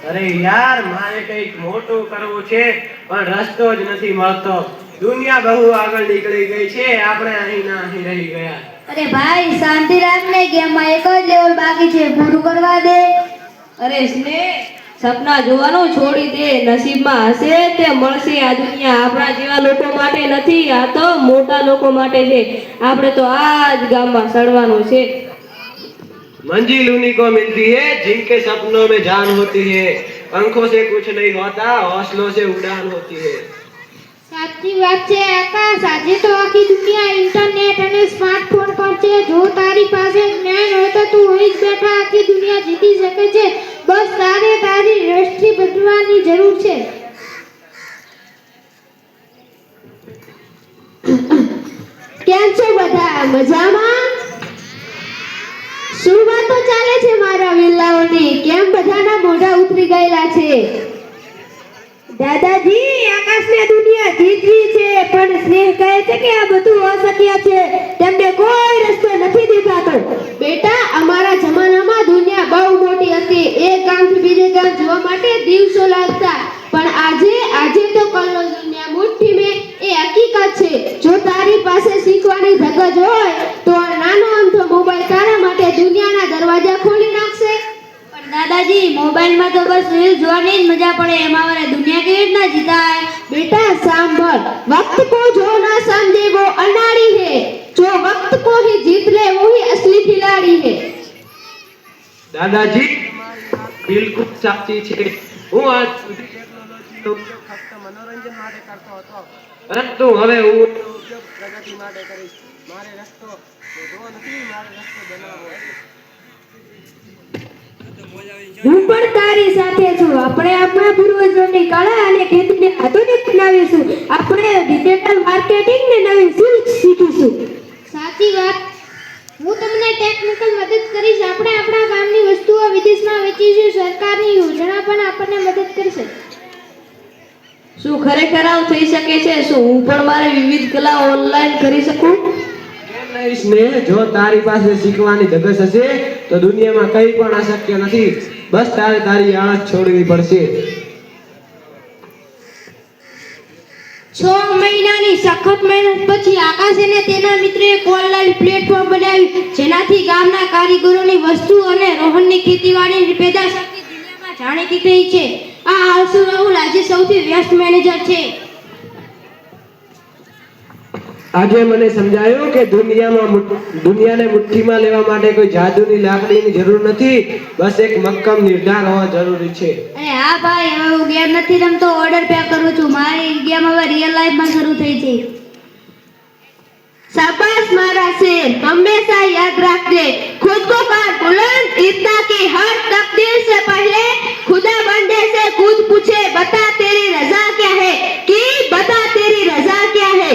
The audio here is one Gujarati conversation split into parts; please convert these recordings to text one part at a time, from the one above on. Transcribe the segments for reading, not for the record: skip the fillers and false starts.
અરે યાર, મારે કંઈક મોટું કરવું છે પણ રસ્તો જ નથી મળતો. દુનિયા બહુ આગળ નીકળી ગઈ છે, આપણે અહીં ના અહીં રહી ગયા. અરે ભાઈ શાંતિ રાખને, ગેમમાં એક જ લેવલ બાકી છે, પૂરું કરવા દે. અરે સ્નેહ, સપના જોવાનું છોડી દે. નસીબમાં હશે તે મળશે. આ દુનિયા આપણા જેવા લોકો માટે નથી, આ તો મોટા લોકો માટે છે. આપણે તો આ જ ગામમાં સડવાનું છે. मंजिल उन्हीं को मिलती है जिनके सपनों में जान होती है. पंखों से कुछ नहीं होता, हौसलों से उड़ान होती है. સાચી વાત છે આકાશ. આજે તો આખી દુનિયા ઇન્ટરનેટ અને સ્માર્ટફોન પર છે. જો તારી પાસે જ્ઞાન હોય તો તું અહીં જ બેઠા આખી દુનિયા જીતી શકે છે. બસ તારે તારી દ્રષ્ટિ બદલવાની જરૂર છે. કેમ છો બધા? મજામાં? શું વાતો ચાલે છે મારા વિલ્લાઓની? કેમ બધાના મોઢા ઉતરી ગયેલા છે? દાદાજી, આકાશને દુનિયા જીતવી છે, પણ સ્નેહ કહે છે કે આ બધું અશક્ય છે. તેમને કોઈ રસ્તો નથી દેખાતો. બેટા, અમારા જમાનામાં દુનિયા બહુ મોટી હતી. એક ગામથી બીજે ગામ જવા માટે દિવસો લાગતા. પણ આજે તો કલ્લો દુનિયા મુઠ્ઠી મેં, એ હકીકત છે. જો તારી પાસે શીખવાની ધગજ હોય તો આ નાનો અમથો મોબાઈલ તારા માટે દુનિયાના દરવાજા ખોલી નાખશે. પણ દાદાજી, મોબાઈલમાં તો બસ રીલ જોવાની જ મજા પડે, એમાં મારે દુનિયા કેવી રીતના જીતાય? बेटा सांभल, वक्त को जो ना समझे वो अनाड़ी है, जो वक्त को ही जीत ले वो ही असली खिलाड़ी है. દાદાજી, બિલકુલ સાચી છે. હું આજ સુધી ટેકનોલોજીનો ઉપયોગ ફક્ત મનોરંજન માટે કરતો હતો, પરંતુ હવે હું ઉપયોગ પ્રગતિ માટે કરીશ. મારે રસ્તો શોધવો નથી, મારે રસ્તો બનાવવો. હું પણ તારી સાથે છું. આપણે આપણા પૂર્વજોની કળા અને ખેતીને આધુનિક બનાવીશું. આપણે ડિજિટલ માર્કેટિંગ ને નવી સ્કિલ શીખીશું. સાચી વાત. હું તમને ટેકનિકલ મદદ કરીશ. આપણે આપણા ગામની વસ્તુઓ વિદેશમાં વેચીશું. સરકારની યોજના પણ આપણને મદદ કરશે. શું ખરેખર આવું થઈ શકે છે? શું હું પણ મારી વિવિધ કલા ઓનલાઈન કરી શકું? કેમ નહીં સ્નેહ? જો તારી પાસે શીખવાની ધગશ હશે તો દુનિયામાં કંઈ પણ અશક્ય નથી. બસ તારે તારી આળસ છોડવી પડશે. 6 મહિનાની સખત મહેનત પછી આકાશ અને તેના મિત્રોએ એક ઓનલાઈન પ્લેટફોર્મ બનાવ્યું, જેનાથી ગામના કારીગરોની વસ્તુ અને રોહનની ખેતીવાડીની પેદાશ આખી દુનિયામાં જાણીતી થઈ છે. આ આળસુ રાહુલ આજે સૌથી વ્યસ્ત મેનેજર છે. આજે મને સમજાયું કે દુનિયાને મુઠ્ઠીમાં લેવા માટે કોઈ જાદુની લાકડીની જરૂર નથી, બસ એક મક્કમ નિર્ધાર હોવો જરૂરી છે. અરે હા ભાઈ, હવે હું ગેમ નથી રમતો, ઓર્ડર પે કરું છું. મારી ગેમ હવે રિયલ લાઈફમાં શરૂ થઈ છે. शाबाश मारा शेर, हमेशा याद रखना, खुद को कर बुलंद इतना कि हर तकदीर से पहले खुदा बंदे से खुद पूछे, बता तेरी रजा क्या है, कि बता तेरी रजा क्या है.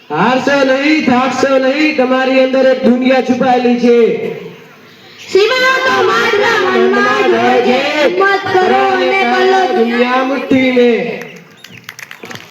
હારશો નહીં, થાકશો નહીં, તમારી અંદર એક દુનિયા છુપાયેલી છે. સીમાઓ તો માત્ર મનમાં જ હોય છે. હિંમત કરો અને કલો દુનિયા મુઠ્ઠી મેં.